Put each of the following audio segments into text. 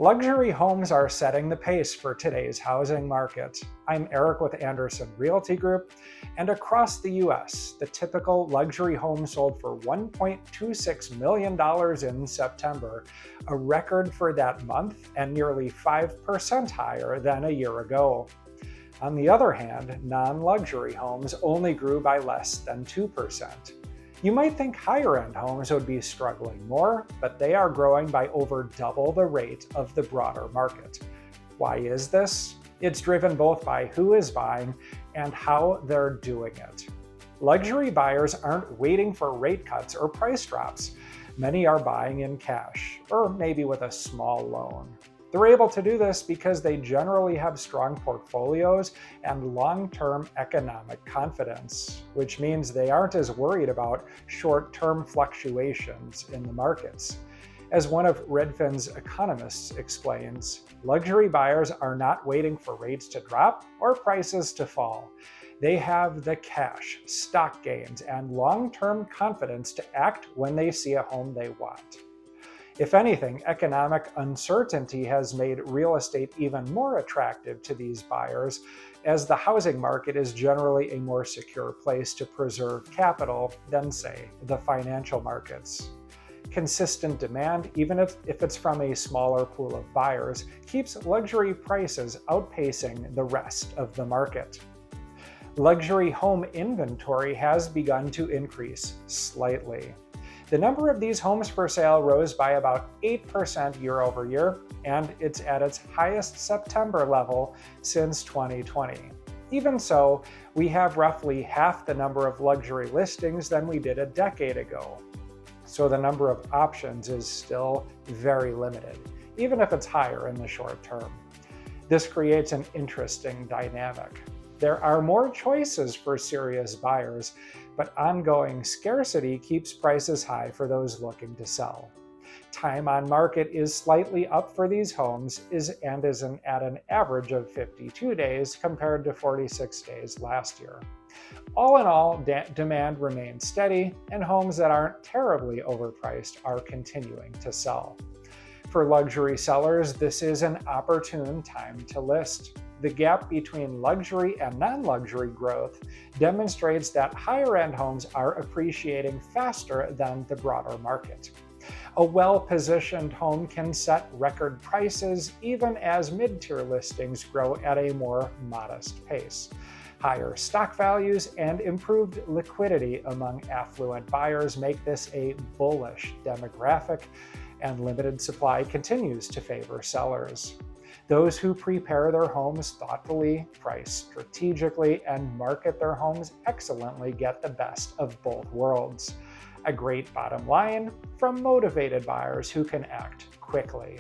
Luxury homes are setting the pace for today's housing market. I'm Eric with Andersen Realty Group, and across the US, the typical luxury home sold for $1.26 million in September, a record for that month and nearly 5% higher than a year ago. On the other hand, non-luxury homes only grew by less than 2%. You might think higher-end homes would be struggling more, but they are growing by over double the rate of the broader market. Why is this? It's driven both by who is buying and how they're doing it. Luxury buyers aren't waiting for rate cuts or price drops. Many are buying in cash, or maybe with a small loan. They're able to do this because they generally have strong portfolios and long-term economic confidence, which means they aren't as worried about short-term fluctuations in the markets. As one of Redfin's economists explains, luxury buyers are not waiting for rates to drop or prices to fall. They have the cash, stock gains, and long-term confidence to act when they see a home they want. If anything, economic uncertainty has made real estate even more attractive to these buyers, as the housing market is generally a more secure place to preserve capital than, say, the financial markets. Consistent demand, even if it's from a smaller pool of buyers, keeps luxury prices outpacing the rest of the market. Luxury home inventory has begun to increase slightly. The number of these homes for sale rose by about 8% year over year, and it's at its highest September level since 2020. Even so, we have roughly half the number of luxury listings than we did a decade ago. So the number of options is still very limited, even if it's higher in the short term. This creates an interesting dynamic. There are more choices for serious buyers, but ongoing scarcity keeps prices high for those looking to sell. Time on market is slightly up for these homes and is at an average of 52 days compared to 46 days last year. All in all, demand remains steady, and homes that aren't terribly overpriced are continuing to sell. For luxury sellers, this is an opportune time to list. The gap between luxury and non-luxury growth demonstrates that higher-end homes are appreciating faster than the broader market. A well-positioned home can set record prices even as mid-tier listings grow at a more modest pace. Higher stock values and improved liquidity among affluent buyers make this a bullish demographic, and limited supply continues to favor sellers. Those who prepare their homes thoughtfully, price strategically, and market their homes excellently get the best of both worlds. A great bottom line from motivated buyers who can act quickly.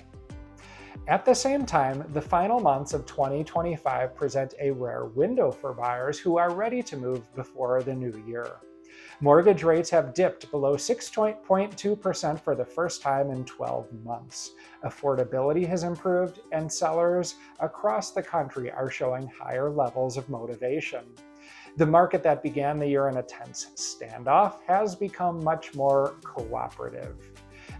At the same time, the final months of 2025 present a rare window for buyers who are ready to move before the new year. Mortgage rates have dipped below 6.2% for the first time in 12 months. Affordability has improved, and sellers across the country are showing higher levels of motivation. The market that began the year in a tense standoff has become much more cooperative.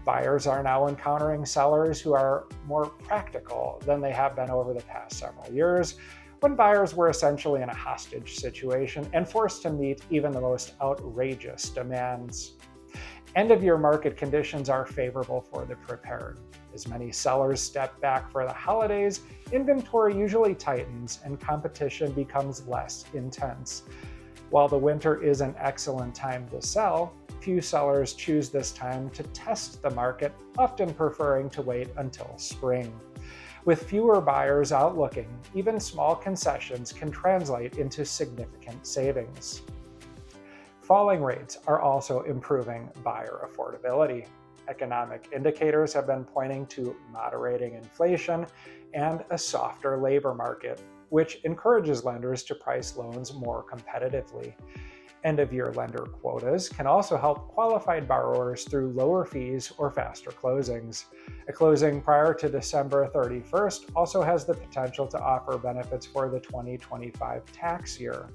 Buyers are now encountering sellers who are more practical than they have been over the past several years, when buyers were essentially in a hostage situation and forced to meet even the most outrageous demands. End-of-year market conditions are favorable for the prepared. As many sellers step back for the holidays, inventory usually tightens and competition becomes less intense. While the winter is an excellent time to sell, few sellers choose this time to test the market, often preferring to wait until spring. With fewer buyers out looking, even small concessions can translate into significant savings. Falling rates are also improving buyer affordability. Economic indicators have been pointing to moderating inflation and a softer labor market, which encourages lenders to price loans more competitively. End-of-year lender quotas can also help qualified borrowers through lower fees or faster closings. A closing prior to December 31st also has the potential to offer benefits for the 2025 tax year.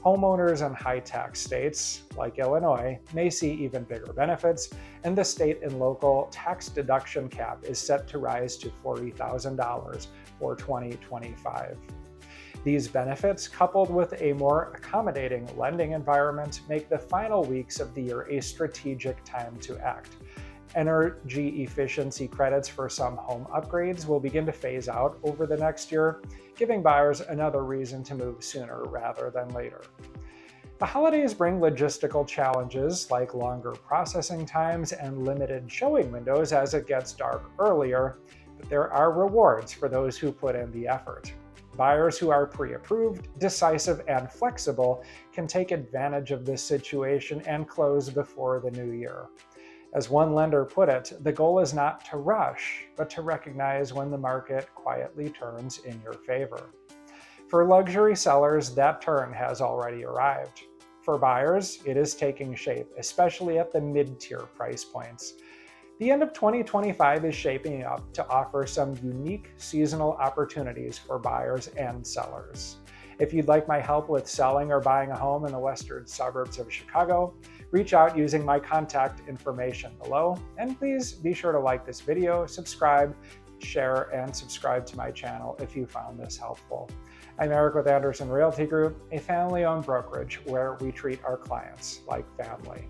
Homeowners in high-tax states, like Illinois, may see even bigger benefits, and the state and local tax deduction cap is set to rise to $40,000 for 2025. These benefits, coupled with a more accommodating lending environment, make the final weeks of the year a strategic time to act. Energy efficiency credits for some home upgrades will begin to phase out over the next year, giving buyers another reason to move sooner rather than later. The holidays bring logistical challenges like longer processing times and limited showing windows as it gets dark earlier, but there are rewards for those who put in the effort. Buyers who are pre-approved, decisive, and flexible can take advantage of this situation and close before the new year. As one lender put it, the goal is not to rush, but to recognize when the market quietly turns in your favor. For luxury sellers, that turn has already arrived. For buyers, it is taking shape, especially at the mid-tier price points. The end of 2025 is shaping up to offer some unique seasonal opportunities for buyers and sellers. If you'd like my help with selling or buying a home in the western suburbs of Chicago, reach out using my contact information below, and please be sure to like this video, subscribe, share, and subscribe to my channel if you found this helpful. I'm Eric with Andersen Realty Group, a family-owned brokerage where we treat our clients like family.